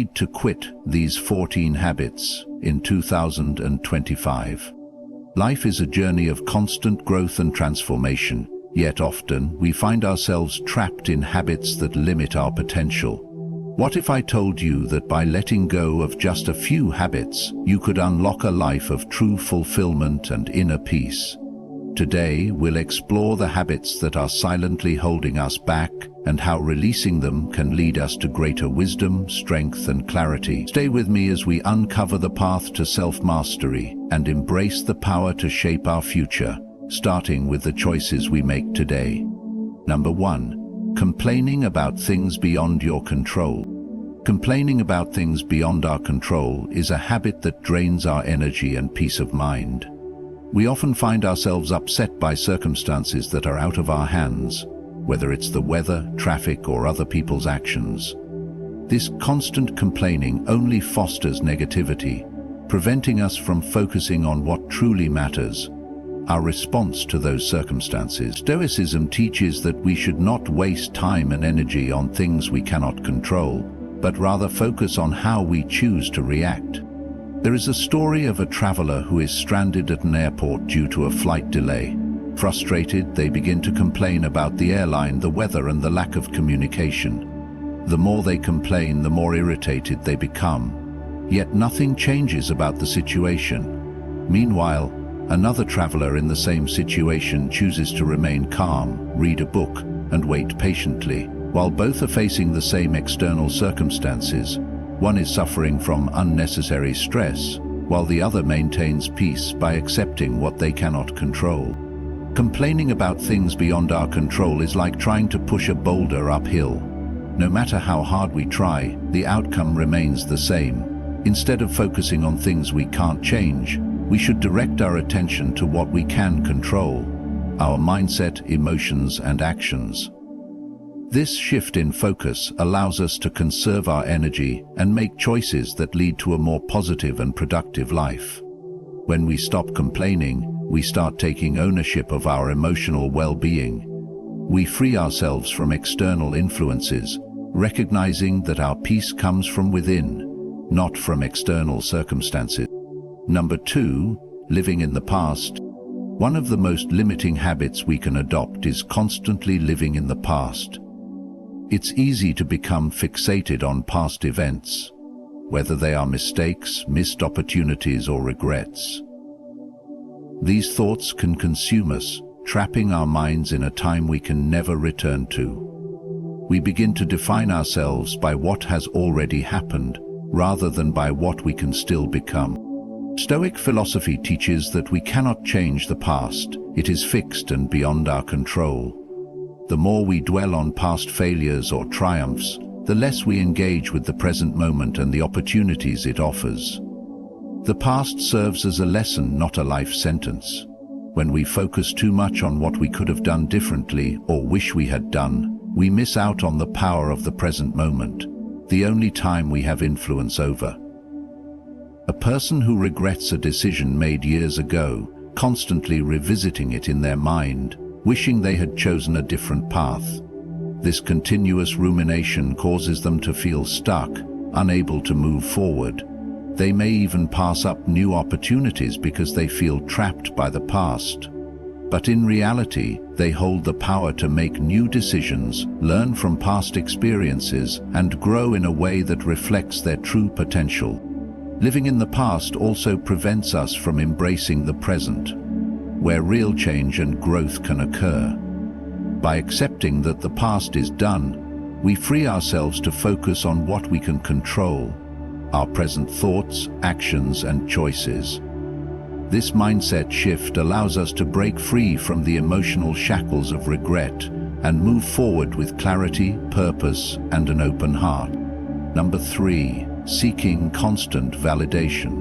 need to quit these 14 habits in 2025. Life is a journey of constant growth and transformation, yet often we find ourselves trapped in habits that limit our potential. What if I told you that by letting go of just a few habits, you could unlock a life of true fulfillment and inner peace? Today, we'll explore the habits that are silently holding us back and how releasing them can lead us to greater wisdom, strength, and clarity. Stay with me as we uncover the path to self-mastery and embrace the power to shape our future, starting with the choices we make today. Number 1. Complaining about things beyond your control. Complaining about things beyond our control is a habit that drains our energy and peace of mind. We often find ourselves upset by circumstances that are out of our hands, whether it's the weather, traffic, or other people's actions. This constant complaining only fosters negativity, preventing us from focusing on what truly matters, our response to those circumstances. Stoicism teaches that we should not waste time and energy on things we cannot control, but rather focus on how we choose to react. There is a story of a traveler who is stranded at an airport due to a flight delay. Frustrated, they begin to complain about the airline, the weather, and the lack of communication. The more they complain, the more irritated they become. Yet nothing changes about the situation. Meanwhile, another traveler in the same situation chooses to remain calm, read a book, and wait patiently. While both are facing the same external circumstances, one is suffering from unnecessary stress, while the other maintains peace by accepting what they cannot control. Complaining about things beyond our control is like trying to push a boulder uphill. No matter how hard we try, the outcome remains the same. Instead of focusing on things we can't change, we should direct our attention to what we can control: our mindset, emotions, and actions. This shift in focus allows us to conserve our energy and make choices that lead to a more positive and productive life. When we stop complaining, we start taking ownership of our emotional well-being. We free ourselves from external influences, recognizing that our peace comes from within, not from external circumstances. Number 2, living in the past. One of the most limiting habits we can adopt is constantly living in the past. It's easy to become fixated on past events, whether they are mistakes, missed opportunities, or regrets. These thoughts can consume us, trapping our minds in a time we can never return to. We begin to define ourselves by what has already happened, rather than by what we can still become. Stoic philosophy teaches that we cannot change the past. It is fixed and beyond our control. The more we dwell on past failures or triumphs, the less we engage with the present moment and the opportunities it offers. The past serves as a lesson, not a life sentence. When we focus too much on what we could have done differently or wish we had done, we miss out on the power of the present moment, the only time we have influence over. A person who regrets a decision made years ago, constantly revisiting it in their mind, wishing they had chosen a different path. This continuous rumination causes them to feel stuck, unable to move forward. They may even pass up new opportunities because they feel trapped by the past. But in reality, they hold the power to make new decisions, learn from past experiences, and grow in a way that reflects their true potential. Living in the past also prevents us from embracing the present, where real change and growth can occur. By accepting that the past is done, we free ourselves to focus on what we can control: our present thoughts, actions, and choices. This mindset shift allows us to break free from the emotional shackles of regret and move forward with clarity, purpose, and an open heart. Number 3, seeking constant validation.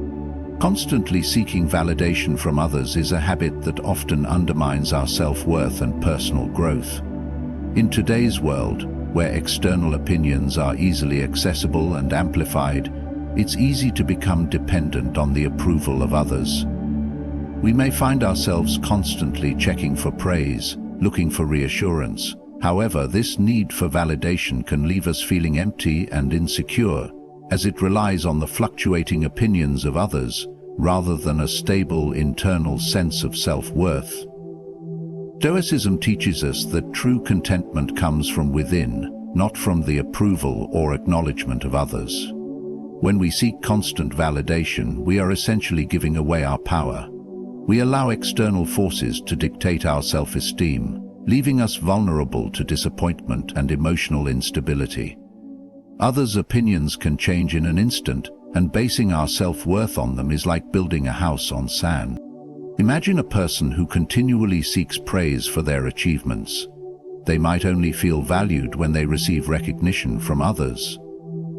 Constantly seeking validation from others is a habit that often undermines our self-worth and personal growth. In today's world, where external opinions are easily accessible and amplified, it's easy to become dependent on the approval of others. We may find ourselves constantly checking for praise, looking for reassurance. However, this need for validation can leave us feeling empty and insecure. as it relies on the fluctuating opinions of others rather than a stable internal sense of self-worth. Stoicism teaches us that true contentment comes from within, not from the approval or acknowledgement of others. When we seek constant validation, we are essentially giving away our power. We allow external forces to dictate our self-esteem, leaving us vulnerable to disappointment and emotional instability. Others' opinions can change in an instant, and basing our self-worth on them is like building a house on sand. Imagine a person who continually seeks praise for their achievements. They might only feel valued when they receive recognition from others.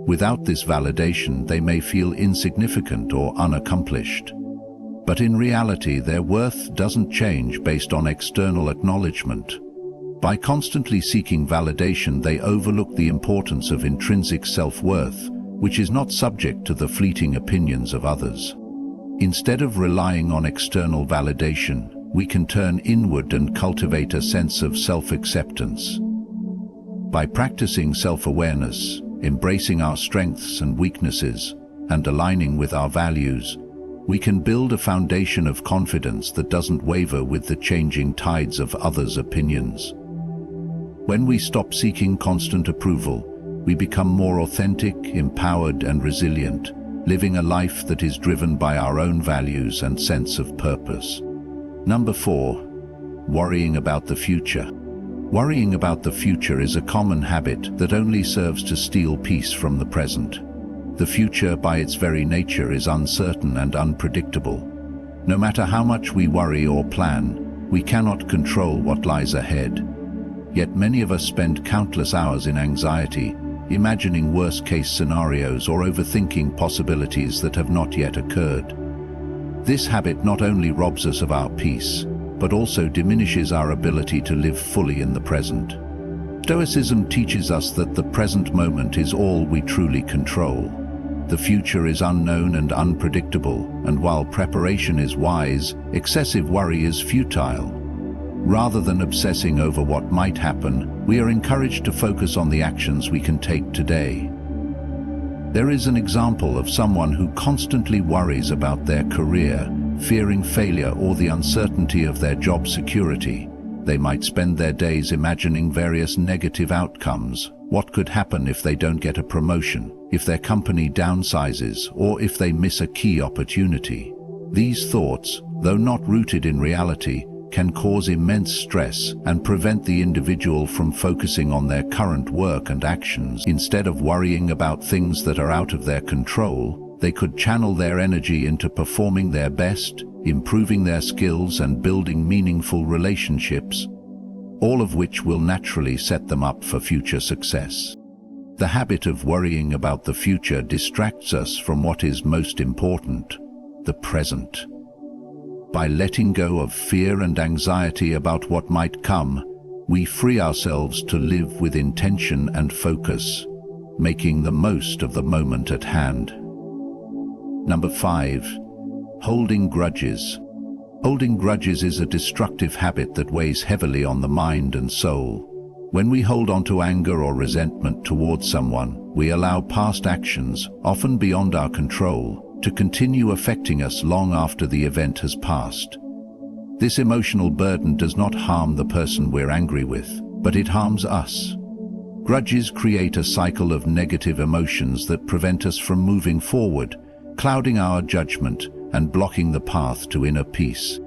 Without this validation, they may feel insignificant or unaccomplished. But in reality, their worth doesn't change based on external acknowledgement. By constantly seeking validation, they overlook the importance of intrinsic self-worth, which is not subject to the fleeting opinions of others. Instead of relying on external validation, we can turn inward and cultivate a sense of self-acceptance. By practicing self-awareness, embracing our strengths and weaknesses, and aligning with our values, we can build a foundation of confidence that doesn't waver with the changing tides of others' opinions. When we stop seeking constant approval, we become more authentic, empowered, and resilient, living a life that is driven by our own values and sense of purpose. Number 4. Worrying about the future. Worrying about the future is a common habit that only serves to steal peace from the present. The future, by its very nature, is uncertain and unpredictable. No matter how much we worry or plan, we cannot control what lies ahead. Yet many of us spend countless hours in anxiety, imagining worst-case scenarios or overthinking possibilities that have not yet occurred. This habit not only robs us of our peace, but also diminishes our ability to live fully in the present. Stoicism teaches us that the present moment is all we truly control. The future is unknown and unpredictable, and while preparation is wise, excessive worry is futile. Rather than obsessing over what might happen, we are encouraged to focus on the actions we can take today. There is an example of someone who constantly worries about their career, fearing failure or the uncertainty of their job security. They might spend their days imagining various negative outcomes. What could happen if they don't get a promotion, if their company downsizes, or if they miss a key opportunity? These thoughts, though not rooted in reality, can cause immense stress and prevent the individual from focusing on their current work and actions. Instead of worrying about things that are out of their control, they could channel their energy into performing their best, improving their skills, and building meaningful relationships, all of which will naturally set them up for future success. The habit of worrying about the future distracts us from what is most important, the present. By letting go of fear and anxiety about what might come, we free ourselves to live with intention and focus, making the most of the moment at hand. Number 5. Holding grudges. Holding grudges is a destructive habit that weighs heavily on the mind and soul. When we hold on to anger or resentment towards someone, we allow past actions, often beyond our control, to continue affecting us long after the event has passed. This emotional burden does not harm the person we're angry with, but it harms us. Grudges create a cycle of negative emotions that prevent us from moving forward, clouding our judgment and blocking the path to inner peace.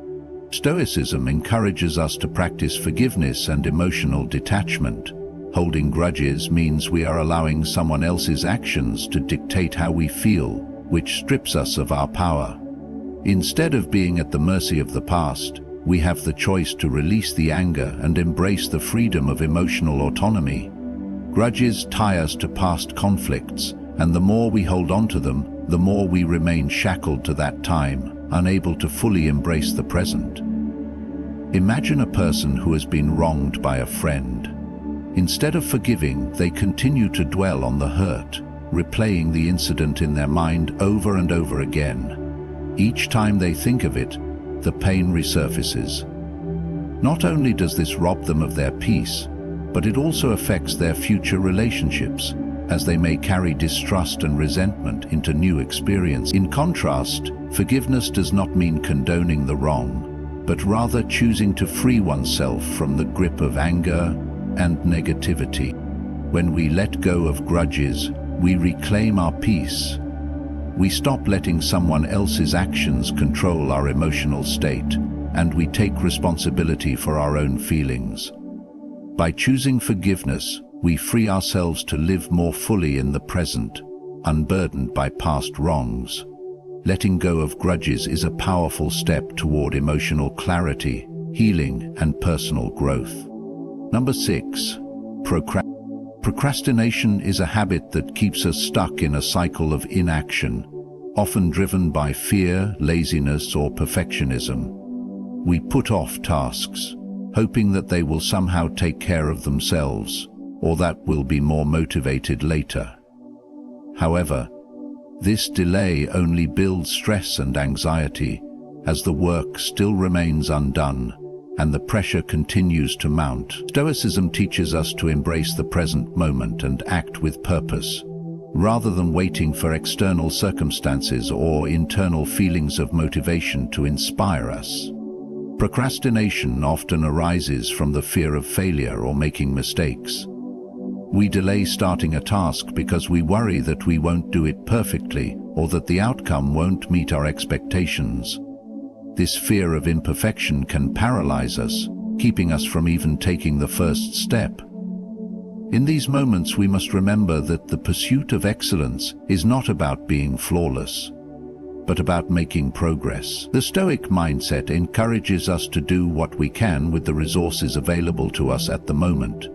Stoicism encourages us to practice forgiveness and emotional detachment. Holding grudges means we are allowing someone else's actions to dictate how we feel, which strips us of our power. Instead of being at the mercy of the past, we have the choice to release the anger and embrace the freedom of emotional autonomy. Grudges tie us to past conflicts, and the more we hold on to them, the more we remain shackled to that time, unable to fully embrace the present. Imagine a person who has been wronged by a friend. Instead of forgiving, they continue to dwell on the hurt, replaying the incident in their mind over and over again. Each time they think of it, the pain resurfaces. Not only does this rob them of their peace, but it also affects their future relationships. as they may carry distrust and resentment into new experience. In contrast, forgiveness does not mean condoning the wrong, but rather choosing to free oneself from the grip of anger and negativity. When we let go of grudges, we reclaim our peace. We stop letting someone else's actions control our emotional state, and we take responsibility for our own feelings. By choosing forgiveness, we free ourselves to live more fully in the present, unburdened by past wrongs. Letting go of grudges is a powerful step toward emotional clarity, healing, and personal growth. Number 6. Procrastination is a habit that keeps us stuck in a cycle of inaction, often driven by fear, laziness, or perfectionism. We put off tasks, hoping that they will somehow take care of themselves, or that we'll be more motivated later. However, this delay only builds stress and anxiety, as the work still remains undone and the pressure continues to mount. Stoicism teaches us to embrace the present moment and act with purpose, rather than waiting for external circumstances or internal feelings of motivation to inspire us. Procrastination often arises from the fear of failure or making mistakes. We delay starting a task because we worry that we won't do it perfectly or that the outcome won't meet our expectations. This fear of imperfection can paralyze us, keeping us from even taking the first step. In these moments, we must remember that the pursuit of excellence is not about being flawless, but about making progress. The Stoic mindset encourages us to do what we can with the resources available to us at the moment,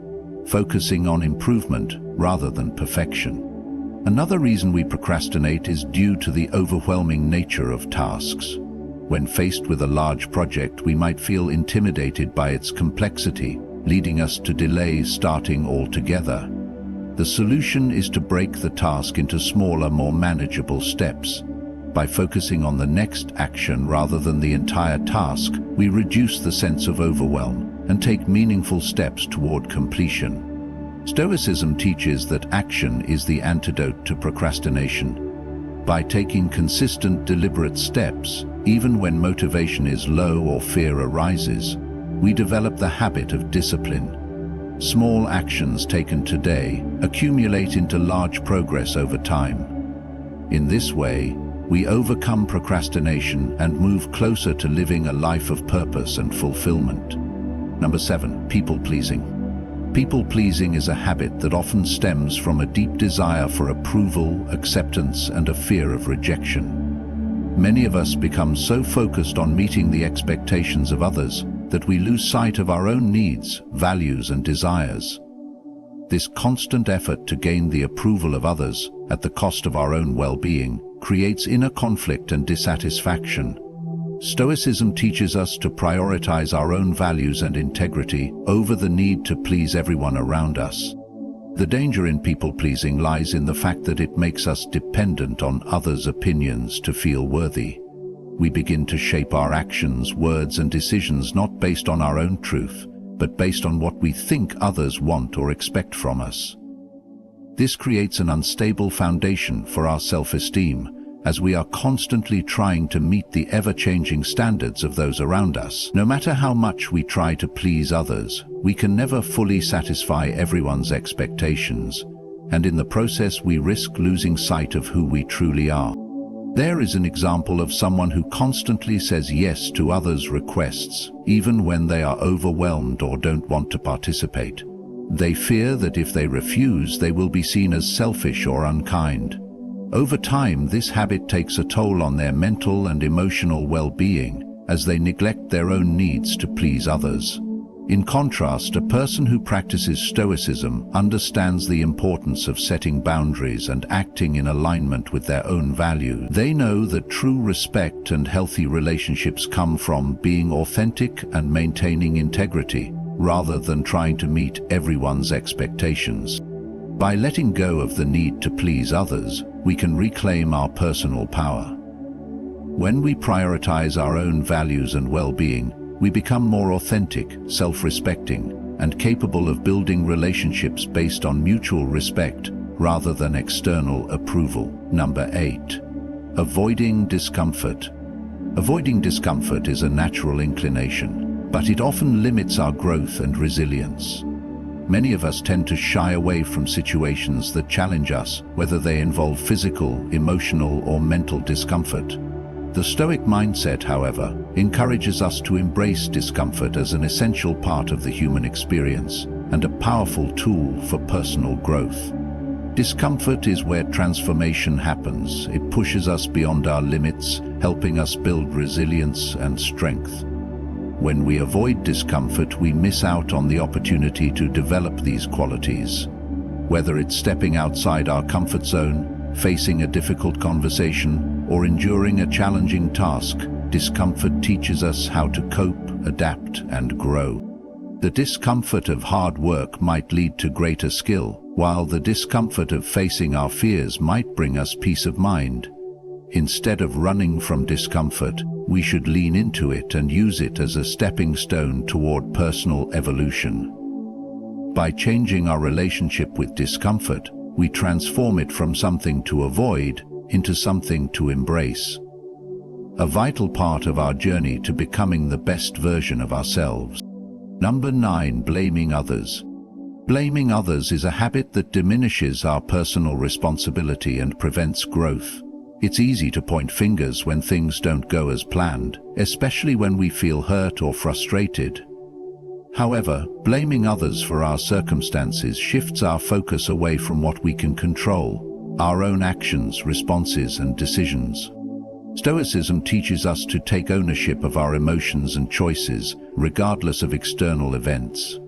focusing on improvement rather than perfection. Another reason we procrastinate is due to the overwhelming nature of tasks. When faced with a large project, we might feel intimidated by its complexity, leading us to delay starting altogether. The solution is to break the task into smaller, more manageable steps. By focusing on the next action rather than the entire task, we reduce the sense of overwhelm and take meaningful steps toward completion. Stoicism teaches that action is the antidote to procrastination. By taking consistent, deliberate steps, even when motivation is low or fear arises, we develop the habit of discipline. Small actions taken today accumulate into large progress over time. In this way, we overcome procrastination and move closer to living a life of purpose and fulfillment. Number 7. People-pleasing. People-pleasing is a habit that often stems from a deep desire for approval, acceptance, and a fear of rejection. Many of us become so focused on meeting the expectations of others that we lose sight of our own needs, values, and desires. This constant effort to gain the approval of others at the cost of our own well-being creates inner conflict and dissatisfaction. Stoicism teaches us to prioritize our own values and integrity over the need to please everyone around us. The danger in people-pleasing lies in the fact that it makes us dependent on others' opinions to feel worthy. We begin to shape our actions, words, and decisions not based on our own truth, but based on what we think others want or expect from us. This creates an unstable foundation for our self-esteem, as we are constantly trying to meet the ever-changing standards of those around us. No matter how much we try to please others, we can never fully satisfy everyone's expectations, and in the process we risk losing sight of who we truly are. There is an example of someone who constantly says yes to others' requests, even when they are overwhelmed or don't want to participate. They fear that if they refuse, they will be seen as selfish or unkind. Over time, this habit takes a toll on their mental and emotional well-being, as they neglect their own needs to please others. In contrast, a person who practices Stoicism understands the importance of setting boundaries and acting in alignment with their own values. They know that true respect and healthy relationships come from being authentic and maintaining integrity, rather than trying to meet everyone's expectations. By letting go of the need to please others, we can reclaim our personal power. When we prioritize our own values and well-being, we become more authentic, self-respecting, and capable of building relationships based on mutual respect rather than external approval. Number 8. Avoiding discomfort. Avoiding discomfort is a natural inclination, but it often limits our growth and resilience. Many of us tend to shy away from situations that challenge us, whether they involve physical, emotional, or mental discomfort. The Stoic mindset, however, encourages us to embrace discomfort as an essential part of the human experience and a powerful tool for personal growth. Discomfort is where transformation happens. It pushes us beyond our limits, helping us build resilience and strength. When we avoid discomfort, we miss out on the opportunity to develop these qualities. Whether it's stepping outside our comfort zone, facing a difficult conversation, or enduring a challenging task, discomfort teaches us how to cope, adapt, and grow. The discomfort of hard work might lead to greater skill, while the discomfort of facing our fears might bring us peace of mind. Instead of running from discomfort, we should lean into it and use it as a stepping stone toward personal evolution. By changing our relationship with discomfort, we transform it from something to avoid into something to embrace. A vital part of our journey to becoming the best version of ourselves. Number 9. Blaming others. Blaming others is a habit that diminishes our personal responsibility and prevents growth. It's easy to point fingers when things don't go as planned, especially when we feel hurt or frustrated. However, blaming others for our circumstances shifts our focus away from what we can control, our own actions, responses, and decisions. Stoicism teaches us to take ownership of our emotions and choices, regardless of external events.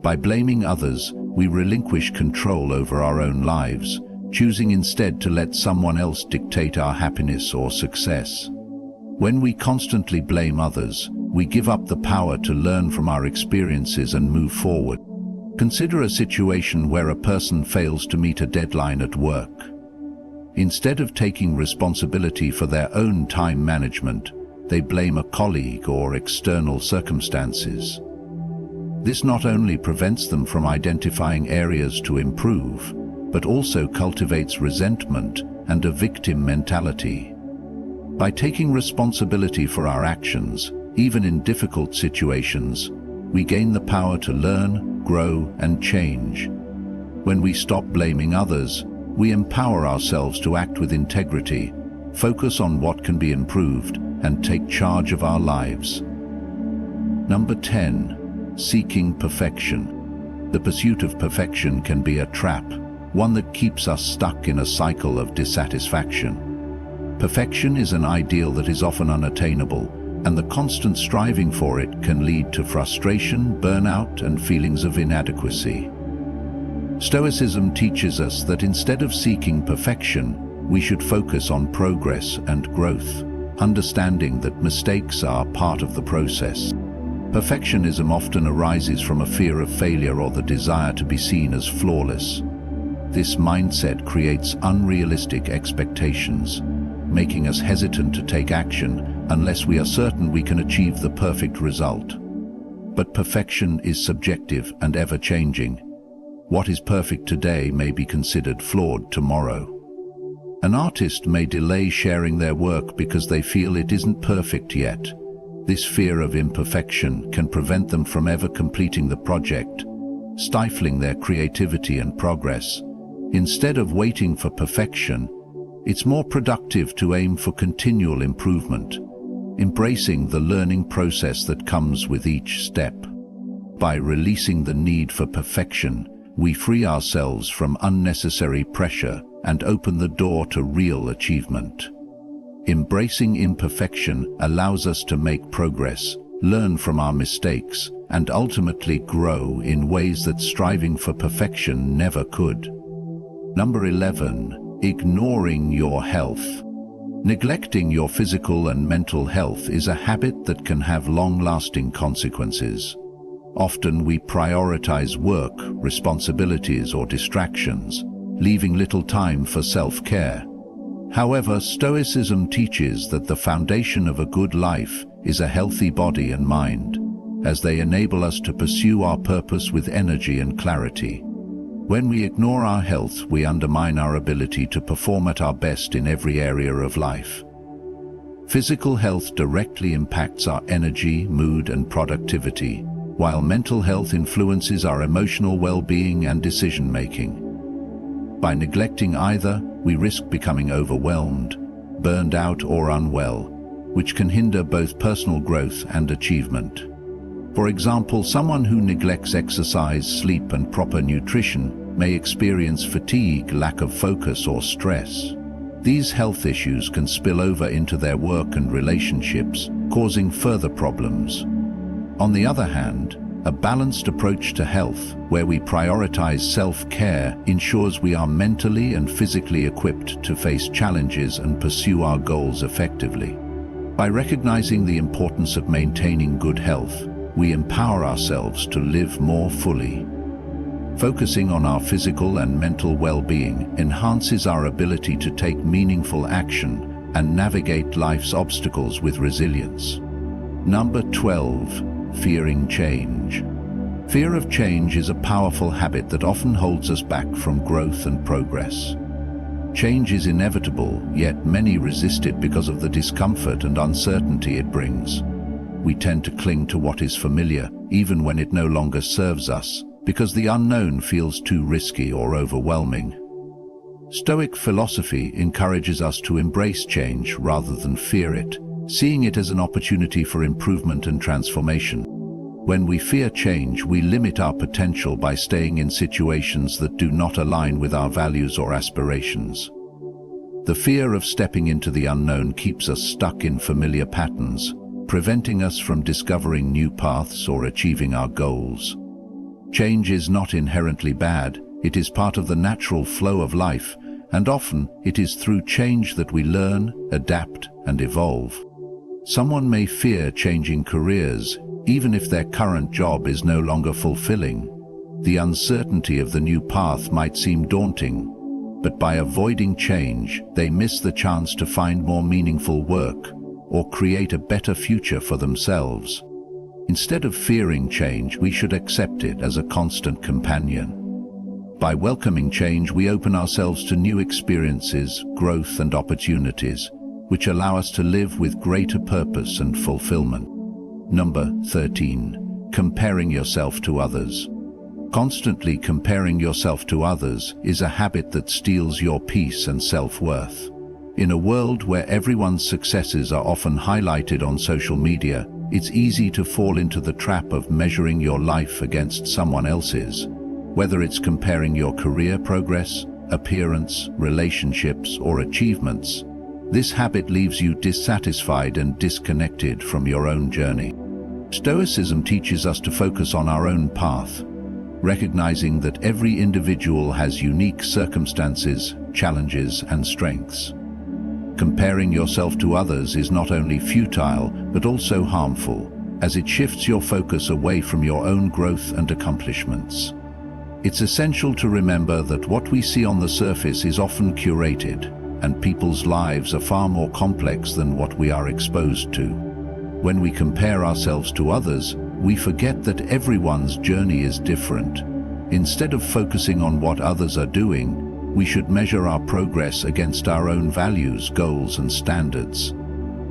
By blaming others, we relinquish control over our own lives, choosing instead to let someone else dictate our happiness or success. When we constantly blame others, we give up the power to learn from our experiences and move forward. Consider a situation where a person fails to meet a deadline at work. Instead of taking responsibility for their own time management, they blame a colleague or external circumstances. This not only prevents them from identifying areas to improve, but also cultivates resentment and a victim mentality. By taking responsibility for our actions, even in difficult situations, we gain the power to learn, grow, and change. When we stop blaming others, we empower ourselves to act with integrity, focus on what can be improved, and take charge of our lives. Number 10. Seeking perfection. The pursuit of perfection can be a trap, one that keeps us stuck in a cycle of dissatisfaction. Perfection is an ideal that is often unattainable, and the constant striving for it can lead to frustration, burnout, and feelings of inadequacy. Stoicism teaches us that instead of seeking perfection, we should focus on progress and growth, understanding that mistakes are part of the process. Perfectionism often arises from a fear of failure or the desire to be seen as flawless. This mindset creates unrealistic expectations, making us hesitant to take action unless we are certain we can achieve the perfect result. But perfection is subjective and ever-changing. What is perfect today may be considered flawed tomorrow. An artist may delay sharing their work because they feel it isn't perfect yet. This fear of imperfection can prevent them from ever completing the project, stifling their creativity and progress. Instead of waiting for perfection, it's more productive to aim for continual improvement, embracing the learning process that comes with each step. By releasing the need for perfection, we free ourselves from unnecessary pressure and open the door to real achievement. Embracing imperfection allows us to make progress, learn from our mistakes, and ultimately grow in ways that striving for perfection never could. Number 11. Ignoring your health. Neglecting your physical and mental health is a habit that can have long-lasting consequences. Often we prioritize work, responsibilities, or distractions, leaving little time for self-care. However, Stoicism teaches that the foundation of a good life is a healthy body and mind, as they enable us to pursue our purpose with energy and clarity. When we ignore our health, we undermine our ability to perform at our best in every area of life. Physical health directly impacts our energy, mood, and productivity, while mental health influences our emotional well-being and decision-making. By neglecting either, we risk becoming overwhelmed, burned out, or unwell, which can hinder both personal growth and achievement. For example, someone who neglects exercise, sleep, and proper nutrition may experience fatigue, lack of focus, or stress. These health issues can spill over into their work and relationships, causing further problems. On the other hand, a balanced approach to health, where we prioritize self-care, ensures we are mentally and physically equipped to face challenges and pursue our goals effectively. By recognizing the importance of maintaining good health, we empower ourselves to live more fully. Focusing on our physical and mental well-being enhances our ability to take meaningful action and navigate life's obstacles with resilience. Number 12. Fearing change. Fear of change is a powerful habit that often holds us back from growth and progress. Change is inevitable, yet many resist it because of the discomfort and uncertainty it brings. We tend to cling to what is familiar, even when it no longer serves us, because the unknown feels too risky or overwhelming. Stoic philosophy encourages us to embrace change rather than fear it, seeing it as an opportunity for improvement and transformation. When we fear change, we limit our potential by staying in situations that do not align with our values or aspirations. The fear of stepping into the unknown keeps us stuck in familiar patterns, preventing us from discovering new paths or achieving our goals. Change is not inherently bad, it is part of the natural flow of life, and often it is through change that we learn, adapt, and evolve. Someone may fear changing careers, even if their current job is no longer fulfilling. The uncertainty of the new path might seem daunting, but by avoiding change, they miss the chance to find more meaningful work or create a better future for themselves. Instead of fearing change, we should accept it as a constant companion. By welcoming change, we open ourselves to new experiences, growth, and opportunities, which allow us to live with greater purpose and fulfillment. Number 13. Comparing yourself to others. Constantly comparing yourself to others is a habit that steals your peace and self-worth. In a world where everyone's successes are often highlighted on social media, it's easy to fall into the trap of measuring your life against someone else's. Whether it's comparing your career progress, appearance, relationships, or achievements, this habit leaves you dissatisfied and disconnected from your own journey. Stoicism teaches us to focus on our own path, recognizing that every individual has unique circumstances, challenges, and strengths. Comparing yourself to others is not only futile, but also harmful, as it shifts your focus away from your own growth and accomplishments. It's essential to remember that what we see on the surface is often curated, and people's lives are far more complex than what we are exposed to. When we compare ourselves to others, we forget that everyone's journey is different. Instead of focusing on what others are doing, we should measure our progress against our own values, goals, and standards.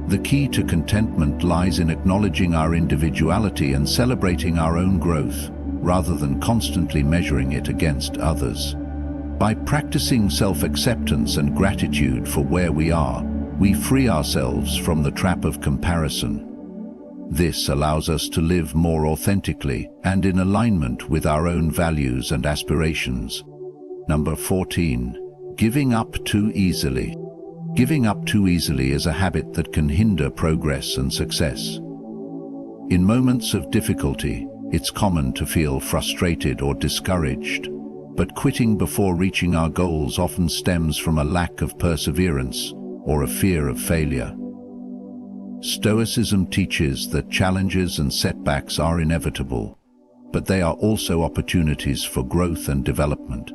The key to contentment lies in acknowledging our individuality and celebrating our own growth, rather than constantly measuring it against others. By practicing self-acceptance and gratitude for where we are, we free ourselves from the trap of comparison. This allows us to live more authentically and in alignment with our own values and aspirations. Number 14. Giving up too easily. Giving up too easily is a habit that can hinder progress and success. In moments of difficulty, it's common to feel frustrated or discouraged, but quitting before reaching our goals often stems from a lack of perseverance or a fear of failure. Stoicism teaches that challenges and setbacks are inevitable, but they are also opportunities for growth and development.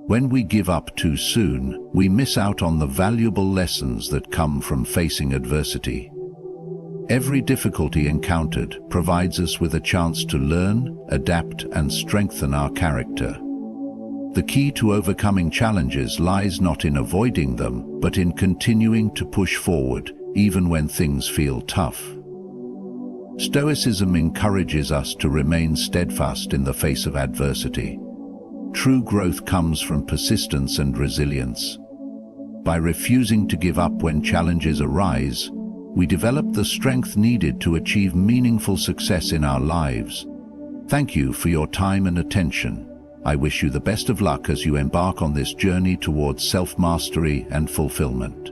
When we give up too soon, we miss out on the valuable lessons that come from facing adversity. Every difficulty encountered provides us with a chance to learn, adapt, and strengthen our character. The key to overcoming challenges lies not in avoiding them, but in continuing to push forward, even when things feel tough. Stoicism encourages us to remain steadfast in the face of adversity. True growth comes from persistence and resilience. By refusing to give up when challenges arise, we develop the strength needed to achieve meaningful success in our lives. Thank you for your time and attention. I wish you the best of luck as you embark on this journey towards self-mastery and fulfillment.